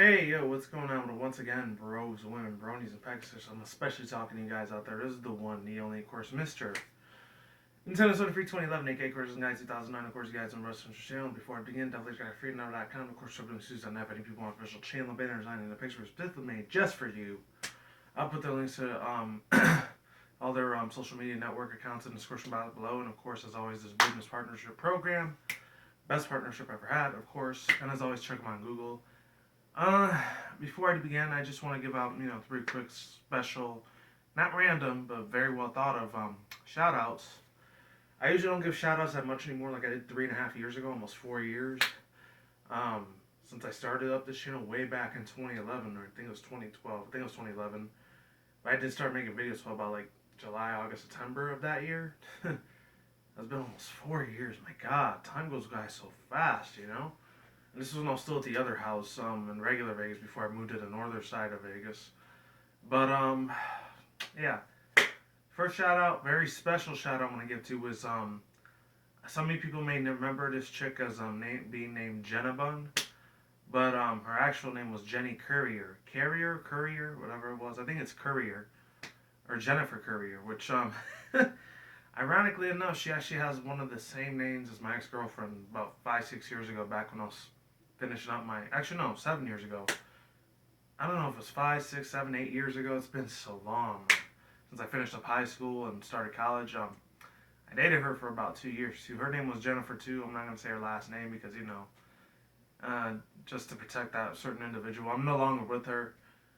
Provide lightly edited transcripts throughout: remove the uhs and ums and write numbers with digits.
Hey, yo, what's going on? Well, once again, bros, women, bronies, and Pegasus. I'm especially talking to you guys out there. This is the one, the only, of course, Mr. Nintendo Soda Free 2011, aka Courses Guys 2009, of course, you guys on Wrestling channel. Before I begin, definitely check out freedomnow.com. Of course, Shubbing Suits on if any people want official channel banner design and the picture was specifically made just for you. I'll put their links to all their social media network accounts in the description box below. And of course, as always, this business partnership program, best partnership I've ever had, of course. And as always, check them on Google. Uh, Before I begin, I just want to give out, three quick special, not random, but very well thought of shout outs. I usually don't give shout outs that much anymore, like I did 3.5 years ago, almost 4 years. Um, since I started up this channel way back in 2011, or I think it was 2012, I think it was 2011. But I did start making videos for about like July, August, September of that year. That's been almost 4 years. My God, time goes by so fast. And this was when I was still at the other house in regular Vegas before I moved to the northern side of Vegas. But yeah. First shout out, very special shout out I want to give to was some of you people may remember this chick as being named Jenna Bun, but her actual name was Jenny Courier, whatever it was. I think it's Courier or Jennifer Courier, which ironically enough, she actually has one of the same names as my ex girlfriend about 5-6 years ago, back when I was finishing up my, actually no, 7 years ago. I don't know if it was 5, 6, 7, 8 years ago. It's been so long since I finished up high school and started college. I dated her for about 2 years too. Her name was Jennifer too. I'm not gonna say her last name because just to protect that certain individual. I'm no longer with her.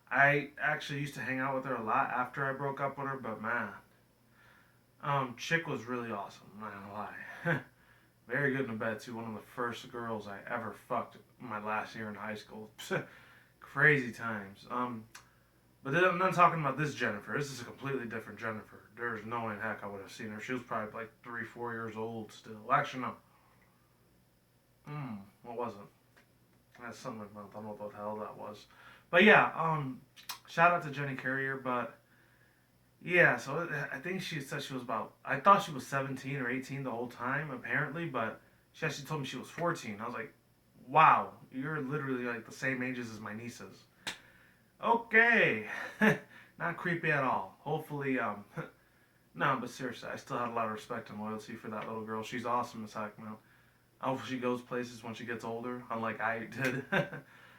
I actually used to hang out with her a lot after I broke up with her, but man, chick was really awesome. I'm not gonna lie. Very good in the bed too. One of the first girls I ever fucked my last year in high school. Crazy times. But then I'm not talking about this Jennifer. This is a completely different Jennifer. There's no way in heck I would have seen her. She was probably like 3, 4 years old still. Actually, no. What was it? That's something like month. I don't know what the hell that was. But yeah, shout out to Jenny Carrier. But yeah, so I think she said she was about. I thought she was 17 or 18 the whole time, apparently. But she actually told me she was 14. I was like, wow, you're literally like the same ages as my nieces. Okay. Not creepy at all. Hopefully, no, but seriously, I still had a lot of respect and loyalty for that little girl. She's awesome as heck, man. I hope she goes places when she gets older, unlike I did. I'm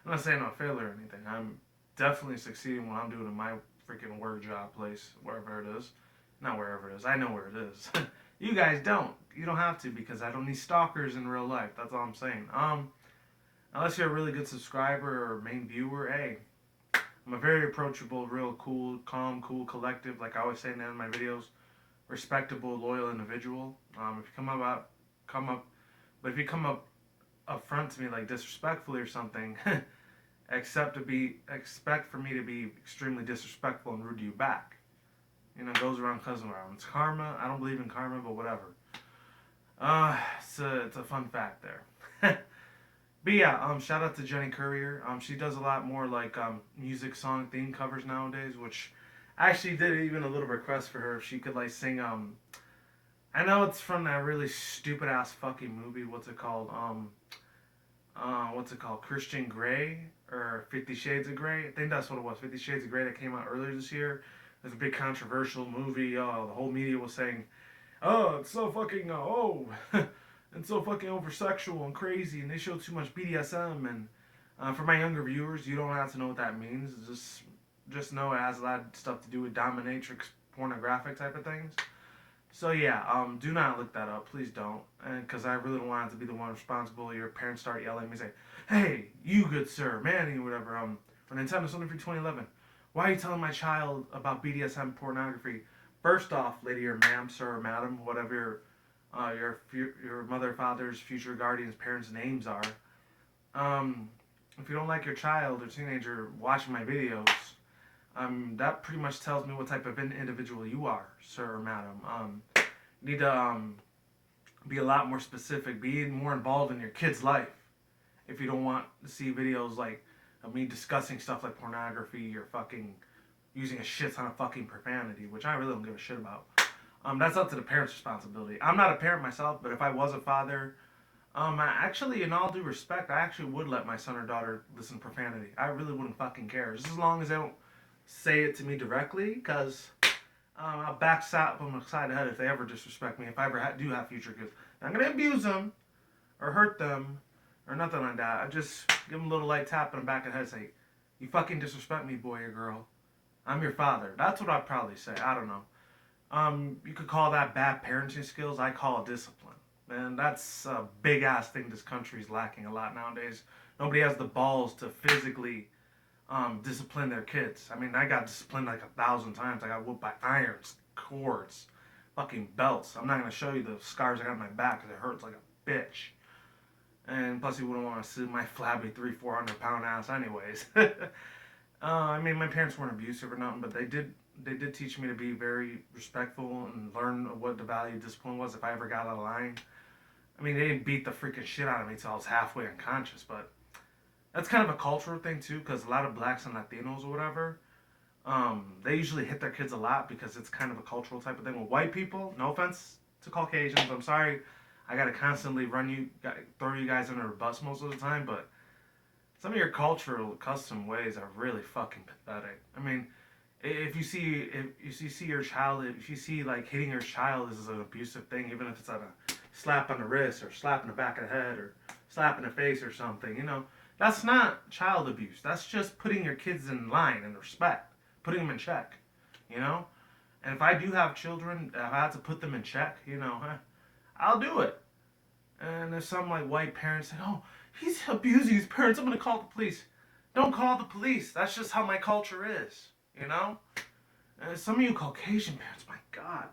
not saying I'm a failure or anything. I'm definitely succeeding what I'm doing in my freaking work job place, wherever it is. Not wherever it is. I know where it is. You guys don't. You don't have to because I don't need stalkers in real life. That's all I'm saying. Unless you're a really good subscriber or main viewer, hey, I'm a very approachable, real cool, calm, cool, collective. Like I always say in the end of my videos, respectable, loyal individual. If you come up, but if you come up front to me like disrespectfully or something, expect for me to be extremely disrespectful and rude to you back. Goes around, comes around. It's karma. I don't believe in karma, but whatever. It's a fun fact there. But yeah, shout out to Jenny Courier. She does a lot more like music song theme covers nowadays, which I actually did even a little request for her if she could like sing. I know it's from that really stupid ass fucking movie. What's it called? What's it called? Christian Grey or 50 Shades of Grey? I think that's what it was. 50 Shades of Grey that came out earlier this year. It was a big controversial movie. The whole media was saying, "Oh, it's so fucking and so fucking over sexual and crazy, and they show too much BDSM." And for my younger viewers, you don't have to know what that means. Just know it has a lot of stuff to do with dominatrix, pornographic type of things. So yeah, do not look that up, please don't, and because I really don't want to be the one responsible. Your parents start yelling at me, say, "Hey, you good sir, Manny, whatever." For Nintendo Soda Free 2011, why are you telling my child about BDSM pornography? First off, lady or ma'am, sir or madam, whatever your mother, father's, future guardians, parents' names are. If you don't like your child or teenager watching my videos, that pretty much tells me what type of individual you are, sir or madam. You need to be a lot more specific, be more involved in your kid's life. If you don't want to see videos like of me discussing stuff like pornography or fucking using a shit ton of fucking profanity, which I really don't give a shit about. That's up to the parent's responsibility. I'm not a parent myself, but if I was a father, Actually, in all due respect, I actually would let my son or daughter listen to profanity. I really wouldn't fucking care. Just as long as they don't say it to me directly, because I'll backstop them upside the head if they ever disrespect me. If I ever do have future kids, I'm not gonna abuse them or hurt them or nothing like that. I just give them a little light tap on the back of the head, say, "You fucking disrespect me, boy or girl. I'm your father." That's what I'd probably say. I don't know. You could call that bad parenting skills. I call it discipline. And that's a big ass thing this country's lacking a lot nowadays. Nobody has the balls to physically discipline their kids. I mean, I got disciplined like 1,000 times. I got whooped by irons, cords, fucking belts. I'm not gonna show you the scars I got on my back because it hurts like a bitch. And plus, you wouldn't want to see my flabby 300-400 pound ass, anyways. I mean, my parents weren't abusive or nothing, but they did teach me to be very respectful and learn what the value of discipline was if I ever got out of line. I mean, they didn't beat the freaking shit out of me till I was halfway unconscious, but that's kind of a cultural thing too, because a lot of blacks and Latinos or whatever, they usually hit their kids a lot because it's kind of a cultural type of thing. With white people, no offense to Caucasians, I'm sorry, I gotta constantly throw you guys under the bus most of the time, but some of your cultural custom ways are really fucking pathetic. I mean, if you see your child, if you see like hitting your child is an abusive thing, even if it's on a slap on the wrist or slap in the back of the head or slap in the face or something, that's not child abuse. That's just putting your kids in line and respect, putting them in check, you know. And if I do have children, if I have to put them in check, I'll do it. And there's some like white parents say, "Oh, he's abusing his parents. I'm gonna call the police." Don't call the police. That's just how my culture is, you know. And some of you Caucasian parents, my God,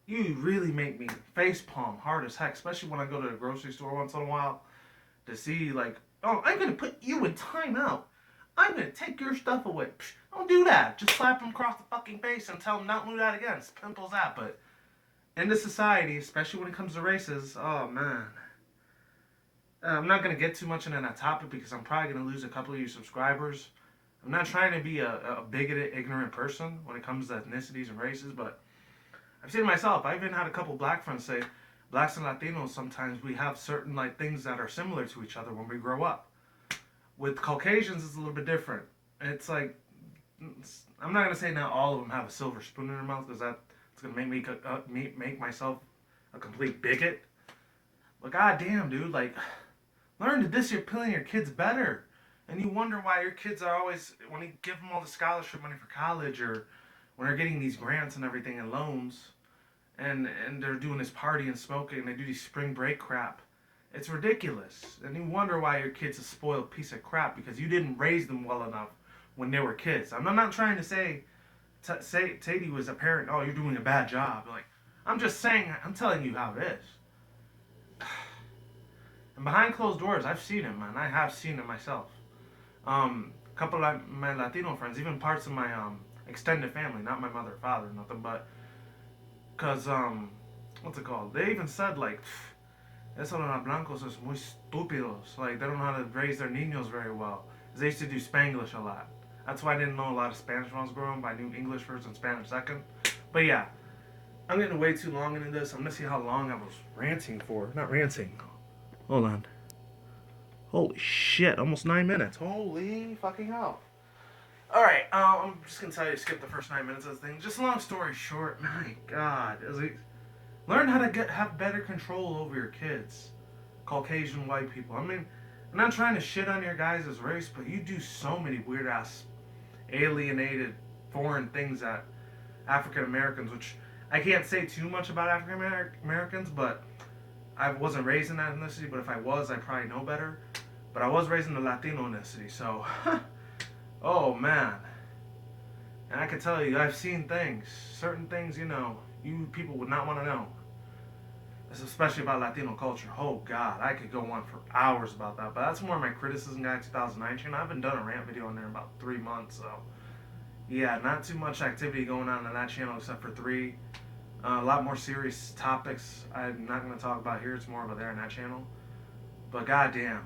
you really make me face palm hard as heck, especially when I go to the grocery store once in a while to see like, "Oh, I'm gonna put you in timeout. I'm gonna take your stuff away." Psh, don't do that. Just slap them across the fucking face and tell them not to do that again. Simple as that. But in this society, especially when it comes to races, oh man. I'm not going to get too much into that topic because I'm probably going to lose a couple of you subscribers. I'm not trying to be a bigoted, ignorant person when it comes to ethnicities and races, but I've seen it myself. I've even had a couple black friends say, blacks and Latinos, sometimes we have certain like things that are similar to each other when we grow up. With Caucasians, it's a little bit different. It's like, I'm not going to say now all of them have a silver spoon in their mouth because that's going to make myself a complete bigot. But goddamn, dude, like, learn to discipline your kids better. And you wonder why your kids are always, when you give them all the scholarship money for college or when they're getting these grants and everything and loans and they're doing this party and smoking and they do these spring break crap. It's ridiculous. And you wonder why your kid's a spoiled piece of crap because you didn't raise them well enough when they were kids. I'm not trying to say to you as a parent, "Oh, you're doing a bad job." Like, I'm just saying, I'm telling you how it is. And behind closed doors, I've seen it, man. I have seen it myself. A couple of my Latino friends, even parts of my extended family, not my mother or father, nothing, but because what's it called? They even said like, "Eso de los blancos es muy estúpidos." Like they don't know how to raise their niños very well. 'Cause they used to do Spanglish a lot. That's why I didn't know a lot of Spanish when I was growing up. I knew English first and Spanish second. But yeah, I'm getting way too long into this. I'm gonna see how long I was ranting for. Not ranting. Hold on. Holy shit, almost 9 minutes. Holy fucking hell. Alright, I'm just gonna tell you to skip the first 9 minutes of this thing. Just a long story short, my God. Learn how to have better control over your kids. Caucasian white people. I mean, I'm not trying to shit on your guys' race, but you do so many weird ass alienated foreign things that African Americans, which I can't say too much about African Americans, but I wasn't raised in that ethnicity, but if I was, I probably know better. But I was raised in the Latino ethnicity, so, oh man. And I can tell you, I've seen things, certain things, you people would not want to know. Especially about Latino culture. Oh God, I could go on for hours about that. But that's more of my criticism guy 2019. I haven't done a rant video on there in about 3 months, so yeah, not too much activity going on that channel except for 3. A lot more serious topics I'm not going to talk about here. It's more over there on that channel. But goddamn,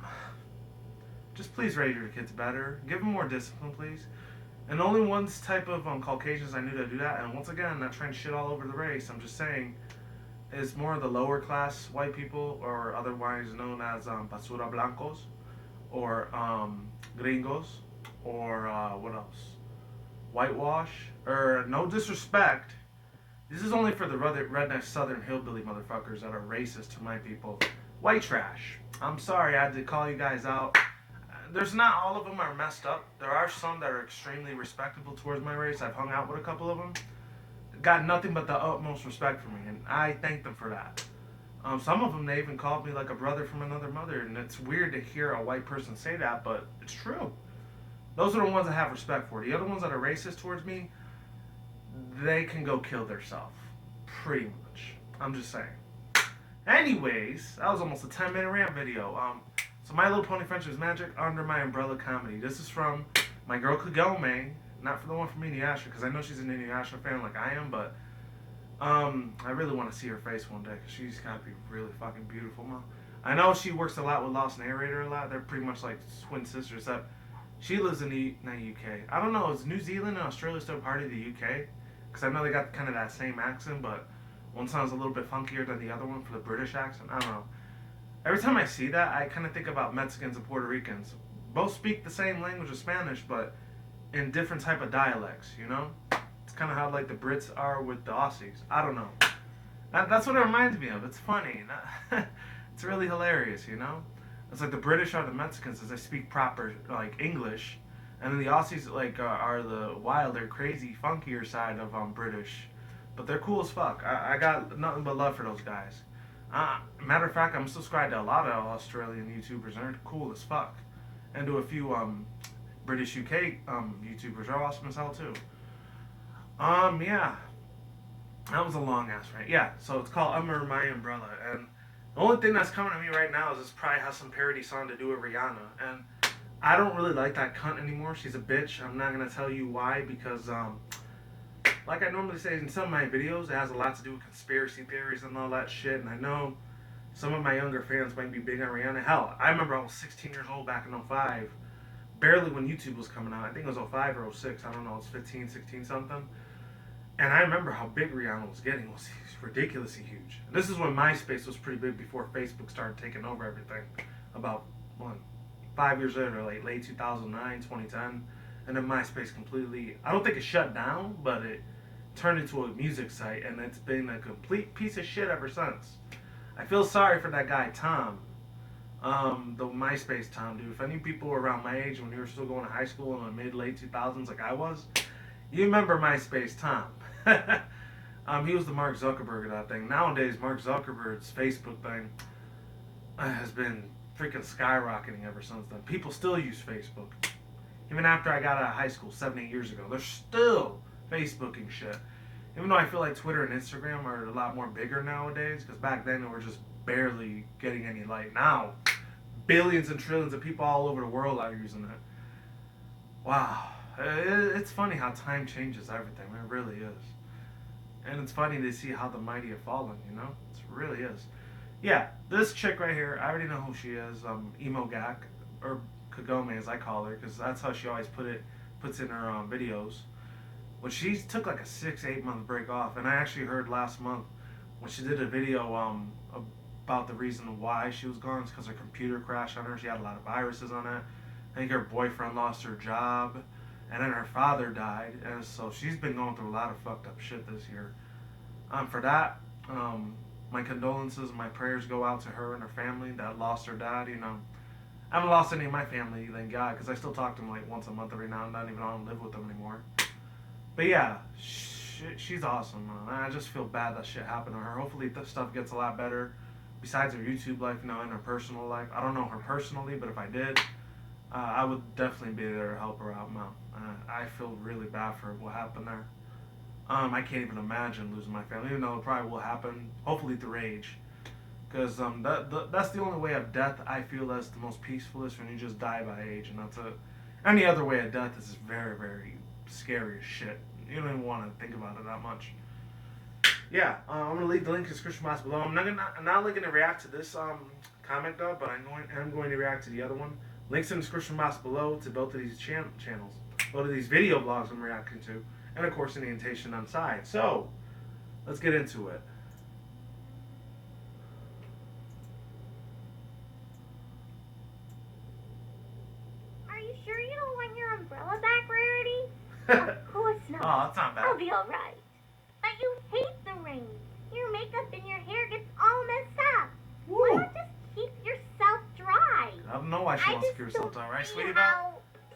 just please raise your kids better. Give them more discipline, please. And only one type of Caucasians I knew to do that. And once again, I'm not trying to shit all over the race. I'm just saying, is more of the lower class white people, or otherwise known as basura blancos, or gringos, or what else? Whitewash, or no disrespect. This is only for the redneck southern hillbilly motherfuckers that are racist to my people. White trash. I'm sorry I had to call you guys out. There's not all of them are messed up. There are some that are extremely respectable towards my race. I've hung out with a couple of them. Got nothing but the utmost respect for me, and I thank them for that. Some of them, they even called me like a brother from another mother, and it's weird to hear a white person say that, but it's true. Those are the ones I have respect for. The other ones that are racist towards me, they can go kill themselves. Pretty much. I'm just saying. Anyways, that was almost a 10-minute rant video. So My Little Pony Friendship is Magic under my umbrella comedy. This is from my girl Kagome, not for the one from Inuyasha, because I know she's an Inuyasha fan like I am, but I really want to see her face one day, because she's got to be really fucking beautiful, Mom. I know she works a lot with Lost Narrator a lot. They're pretty much like twin sisters, except she lives in the UK. I don't know, is New Zealand and Australia still part of the UK? Because I know they got kind of that same accent, but one sounds a little bit funkier than the other one for the British accent. I don't know. Every time I see that, I kind of think about Mexicans and Puerto Ricans. Both speak the same language of Spanish, but in different type of dialects, you know? It's kind of how like the Brits are with the Aussies. I don't know. That's what it reminds me of. It's funny. It's really hilarious, you know? It's like the British are the Mexicans as they speak proper like English, and then the Aussies like are the wilder, crazy, funkier side of British. But they're cool as fuck. I got nothing but love for those guys. Matter of fact, I'm subscribed to a lot of Australian YouTubers. They're cool as fuck. And to a few British UK YouTubers. They're awesome as hell too. Yeah. That was a long ass rant. Yeah, so it's called Under My Umbrella. And the only thing that's coming to me right now is this probably has some parody song to do with Rihanna. And I don't really like that cunt anymore. She's a bitch. I'm not going to tell you why, because like I normally say in some of my videos, it has a lot to do with conspiracy theories and all that shit. And I know some of my younger fans might be big on Rihanna. Hell, I remember I was 16 years old back in '05. Barely when YouTube was coming out. I think it was '05 or '06. I don't know. It's 15, 16 something. And I remember how big Rihanna was getting. It was ridiculously huge. And this is when MySpace was pretty big before Facebook started taking over everything. About, 5 years later, like late 2009, 2010. And then MySpace completely, I don't think it shut down, but it turned into a music site, and it's been a complete piece of shit ever since. I feel sorry for that guy, Tom. The MySpace Tom, dude. If any people were around my age when you were still going to high school in the mid-late 2000s like I was, you remember MySpace Tom. He was the Mark Zuckerberg of that thing. Nowadays, Mark Zuckerberg's Facebook thing has been freaking skyrocketing ever since then. People still use Facebook. Even after I got out of high school 7-8 years ago, they're still Facebooking shit. Even though I feel like Twitter and Instagram are a lot more bigger nowadays, because back then they were just barely getting any light. Now, billions and trillions of people all over the world are using it. Wow. It's funny how time changes everything. It really is. And it's funny to see how the mighty have fallen, you know? It really is. Yeah, this chick right here, I already know who she is. Emo Gak, or Kagome as I call her, because that's how she always puts in her videos. When she took like a 6-8 month break off, and I actually heard last month when she did a video about the reason why she was gone, it's because her computer crashed on her. She had a lot of viruses on it. I think her boyfriend lost her job, and then her father died, and so she's been going through a lot of fucked up shit this year. For that, my condolences and my prayers go out to her and her family that lost her dad. You know, I haven't lost any of my family, thank God, because I still talk to them like once a month every now and then, even though I don't live with them anymore. But yeah, she's awesome. I just feel bad that shit happened to her. Hopefully this stuff gets a lot better. Besides her YouTube life, you know, and her personal life. I don't know her personally, but if I did, I would definitely be there to help her out, Mom. I feel really bad for what happened there. I can't even imagine losing my family, even though it probably will happen, hopefully through age. Because that's the only way of death I feel that's the most peaceful is when you just die by age. And that's any other way of death is very, very scary as shit. You don't even want to think about it that much. Yeah, I'm gonna leave the link in the description box below. I'm not only gonna react to this comic though, but I'm going to react to the other one. Links in the description box below to both of these channels, both of these video vlogs I'm reacting to, and of course an annotation on the side. So let's get into it. Of course not. Oh, that's not I'll bad. be alright. But you hate the rain. Your makeup and your hair gets all messed up. Why Woo! not just keep yourself dry? I don't know why she I wants to just keep herself don't dry, right, see sweetie? how.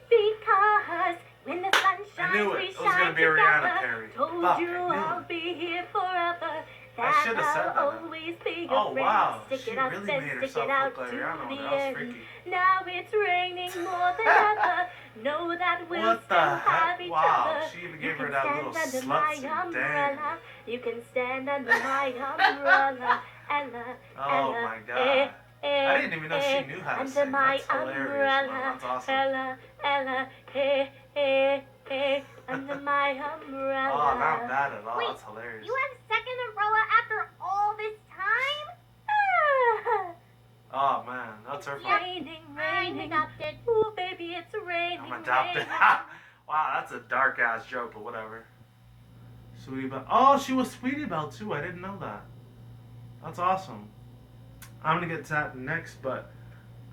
Because when the sun shines, I knew it. we It was gonna shine be a Rihanna together. parody. Told Fuck, you I knew I'll it. be here forever. I should have said I'll that. always be your Oh friend. wow, Stick she it out really and made stick herself it out look like to Rihanna. the That was end. freaky. Now it's raining more than ever. Know that we'll What still the have heck? each Wow, other. she even You gave her can that stand little under slut my suit. umbrella. Dang. You can stand under my umbrella. Ella, Oh Ella, my god. I didn't even know she knew how to under sing. my That's hilarious. umbrella. Wow, that's awesome. Ella, Ella, under my umbrella. Oh, not bad at all. Wait, That's hilarious. you have a second umbrella after all this time? Oh man, that's her fault. Raining, raining. I'm adopted. Ooh, baby, it's raining. I'm adopted. raining. Wow, that's a dark ass joke, but whatever. Sweetie Belle. Oh, she was Sweetie Belle too. I didn't know that. That's awesome. I'm gonna get to that next, but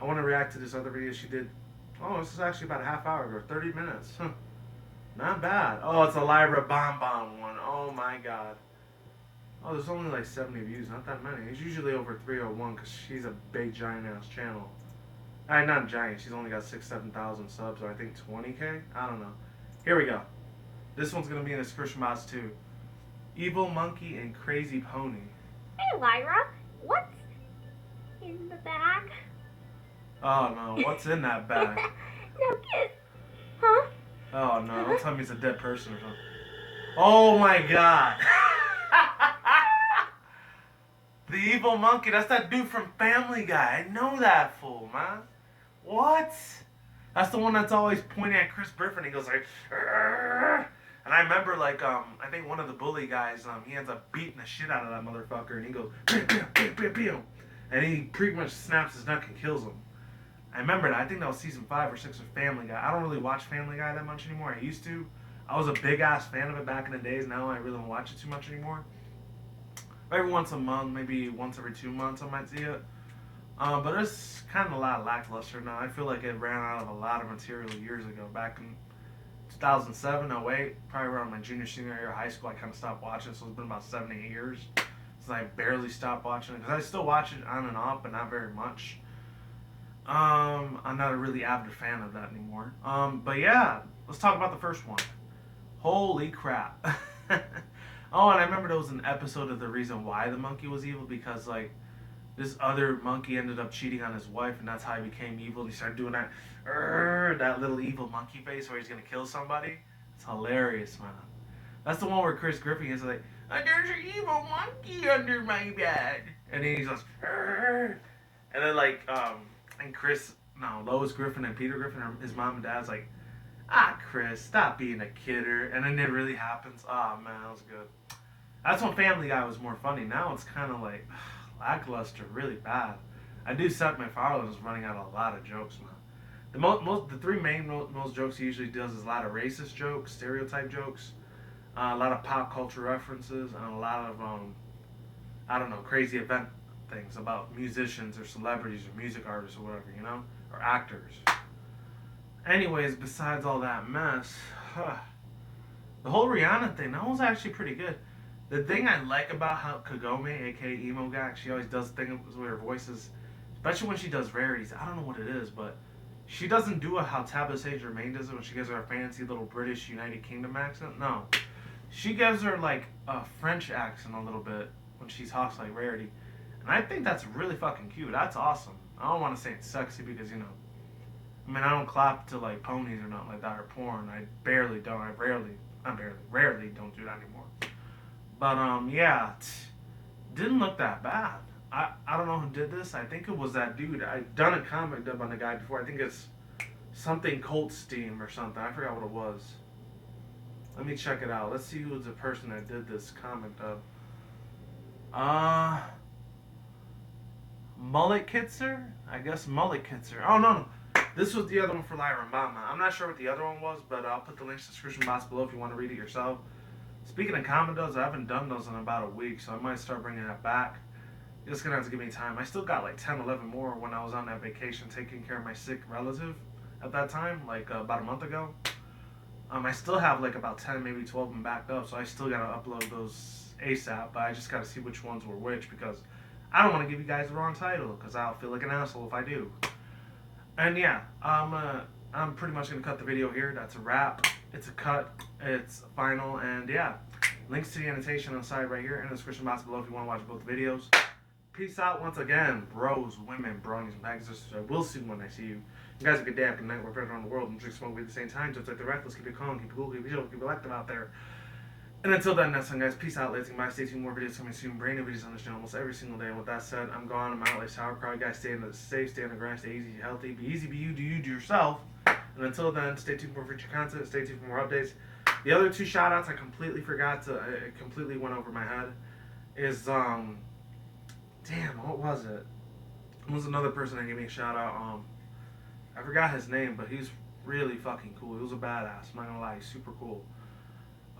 I want to react to this other video she did. Oh, this is actually about a half hour ago, 30 minutes. Huh. Not bad. Oh, it's a Lyra Bonbon one. Oh my god. Oh, there's only like 70 views, not that many. It's usually over 301 because she's a big giant ass channel. Not giant, she's only got 7,000 subs, or I think 20k? I don't know. Here we go. This one's gonna be in the description box too. Evil Monkey and Crazy Pony. Hey, Lyra, what's in the bag? Oh no, what's in that bag? No kiss. Huh? Oh no, don't tell me it's a dead person or something. Oh my god. The evil monkey, that's that dude from Family Guy. I know that fool, man. What? That's the one that's always pointing at Chris Griffin. He goes like, "Arr!" And I remember like, I think one of the bully guys, he ends up beating the shit out of that motherfucker, and he goes, pew, pew, pew, pew, pew. And he pretty much snaps his neck and kills him. I remember that. I think that was season 5 or 6 of Family Guy. I don't really watch Family Guy that much anymore. I used to. I was a big ass fan of it back in the days. Now I really don't watch it too much anymore. Every once a month, maybe once every 2 months, I might see it. But it's kind of a lot lackluster now. I feel like it ran out of a lot of material years ago. Back in 2007, 08, probably around my junior, senior year of high school, I kind of stopped watching. So it's been about 7, 8 years since I barely stopped watching it. Because I still watch it on and off, but not very much. I'm not a really avid fan of that anymore. But yeah, let's talk about the first one. Holy crap. Oh, and I remember there was an episode of the reason why the monkey was evil, because like this other monkey ended up cheating on his wife, and that's how he became evil. And he started doing that little evil monkey face where he's gonna kill somebody. It's hilarious, man. That's the one where Chris Griffin is like, "There's an evil monkey under my bed," and then he's like, "Arr!" And then like and Lois Griffin and Peter Griffin, his mom and dad's like, Chris, stop being a kidder. And then it really happens. Oh man, that was good. That's when Family Guy was more funny. Now it's kind of like lackluster, really bad. I do set my father is running out of a lot of jokes, man. The three main most jokes he usually does is a lot of racist jokes, stereotype jokes, a lot of pop culture references, and a lot of I don't know, crazy event things about musicians or celebrities or music artists or whatever, or actors. Anyways, besides all that mess, the whole Rihanna thing, that was actually pretty good. The thing I like about how Kagome, aka Emo Gak, she always does things with her voices, especially when she does rarities. I don't know what it is, but she doesn't do it how Tabitha St. Germain does it when she gives her a fancy little British United Kingdom accent. No. She gives her like a French accent a little bit when she talks like Rarity. And I think that's really fucking cute. That's awesome. I don't want to say it's sexy because, I don't clap to like ponies or nothing like that or porn. I barely don't. Rarely don't do that anymore. But yeah, didn't look that bad. I don't know who did this. I think it was that dude. I've done a comic dub on the guy before. I think it's something Colt Steam or something. I forgot what it was. Let me check it out. Let's see who's the person that did this comic dub. Mullet Kitzer? I guess Mullet Kitzer. Oh, no. This was the other one for Lyra Mama. I'm not sure what the other one was, but I'll put the links in the description box below if you want to read it yourself. Speaking of comic dubs, I haven't done those in about a week, so I might start bringing that back. It's going to have to give me time. I still got like 10, 11 more when I was on that vacation taking care of my sick relative at that time, like about a month ago. I still have like about 10, maybe 12 of them backed up, so I still gotta upload those ASAP. But I just gotta see which ones were which because I don't want to give you guys the wrong title because I'll feel like an asshole if I do. And yeah, I'm pretty much gonna cut the video here. That's a wrap. It's a cut. It's final. And yeah, links to the annotation on the side right here in the description box below if you want to watch both videos. Peace out once again, bros, women, bronies, and pack sisters. I will see you when I see you. You guys have a good day, have a good night, wherever around the world, and drink smoke weed at the same time. Just like the reckless, keep it calm, keep it cool, keep it chill, keep it active out there. And until then, next time, guys, peace out, lazy goodbye. Stay tuned, more videos coming soon. Brand new videos on this channel almost every single day. And with that said, I'm gone. I'm out like sauerkraut. You guys stay safe, stay on the grind, stay easy, healthy. Be easy, be you, do yourself. And until then, stay tuned for future content. Stay tuned for more updates. The other two shout outs I completely forgot to, it completely went over my head. Is, damn, what was it? It was another person that gave me a shout out. I forgot his name, but he's really fucking cool. He was a badass. I'm not gonna lie, he's super cool.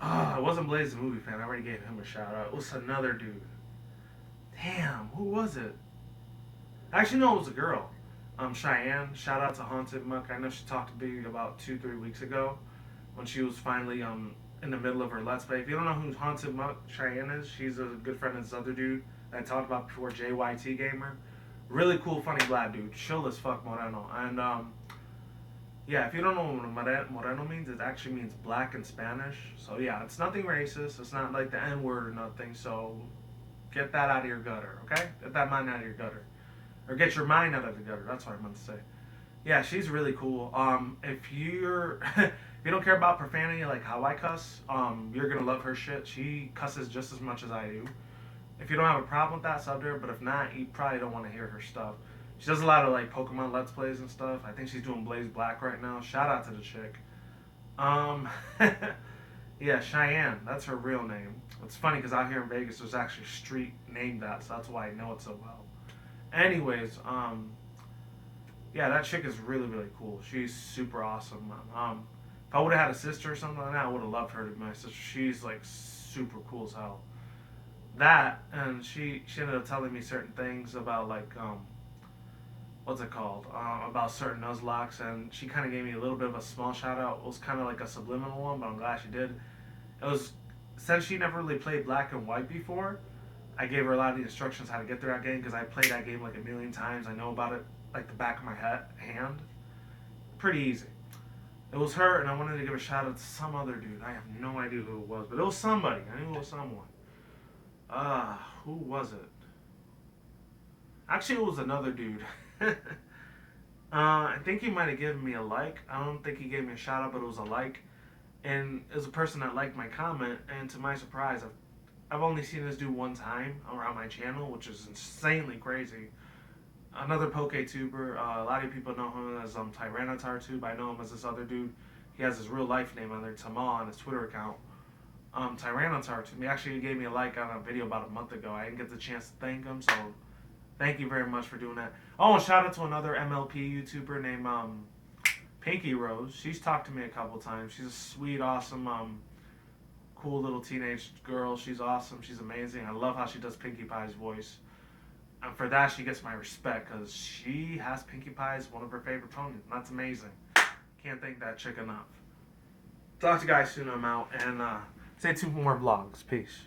I wasn't Blaze the movie fan. I already gave him a shout out. It was another dude. Damn, who was it? Actually, no, it was a girl. Cheyenne. Shout out to Haunted Muck. I know she talked to me about 2-3 weeks ago when she was finally in the middle of her Let's Play. If you don't know who Haunted Muck Cheyenne is, she's a good friend of this other dude that I talked about before, JYT Gamer. Really cool, funny black dude. Chill as fuck Moreno. And yeah, if you don't know what Moreno means, it actually means black in Spanish. So yeah, it's nothing racist. It's not like the N-word or nothing. So get that out of your gutter, okay? Get that mind out of your gutter. Or get your mind out of the gutter. That's what I meant to say. Yeah, she's really cool. If you're if you don't care about profanity like how I cuss, you're gonna love her shit. She cusses just as much as I do. If you don't have a problem with that, sub to her. But if not, you probably don't want to hear her stuff. She does a lot of like Pokemon Let's Plays and stuff. I think she's doing Blaze Black right now. Shout out to the chick. Yeah, Cheyenne. That's her real name. It's funny because out here in Vegas, there's actually a street named that, so that's why I know it so well. Anyways, yeah, that chick is really, really cool. She's super awesome. If I would have had a sister or something like that, I would have loved her to be my sister. She's like super cool as hell. That, and she ended up telling me certain things about like what's it called, about certain Nuzlocks, and she kind of gave me a little bit of a small shout out. It was kind of like a subliminal one, but I'm glad she did. It was, since she never really played Black and White before, I gave her a lot of the instructions how to get through that game because I played that game like a million times. I know about it like the back of my hand. Pretty easy. It was her, and I wanted to give a shout out to some other dude. I have no idea who it was, but it was somebody. I knew it was someone. Who was it? Actually, it was another dude. I think he might have given me a like. I don't think he gave me a shout out, but it was a like. And it was a person that liked my comment, and to my surprise, I've only seen this dude one time around my channel, which is insanely crazy. Another PokeTuber, a lot of people know him as TyranitarTube. I know him as this other dude. He has his real life name on there, Tamal, on his Twitter account. Tyrannosaurus. He actually gave me a like on a video about a month ago. I didn't get the chance to thank him, so thank you very much for doing that. Oh, and shout out to another MLP YouTuber named Pinky Rose. She's talked to me a couple times. She's a sweet, awesome, cool little teenage girl. She's awesome. She's amazing. I love how she does Pinkie Pie's voice. And for that, she gets my respect because she has Pinkie Pie as one of her favorite ponies. That's amazing. Can't thank that chick enough. Talk to you guys soon. I'm out, and stay tuned for more vlogs. Peace.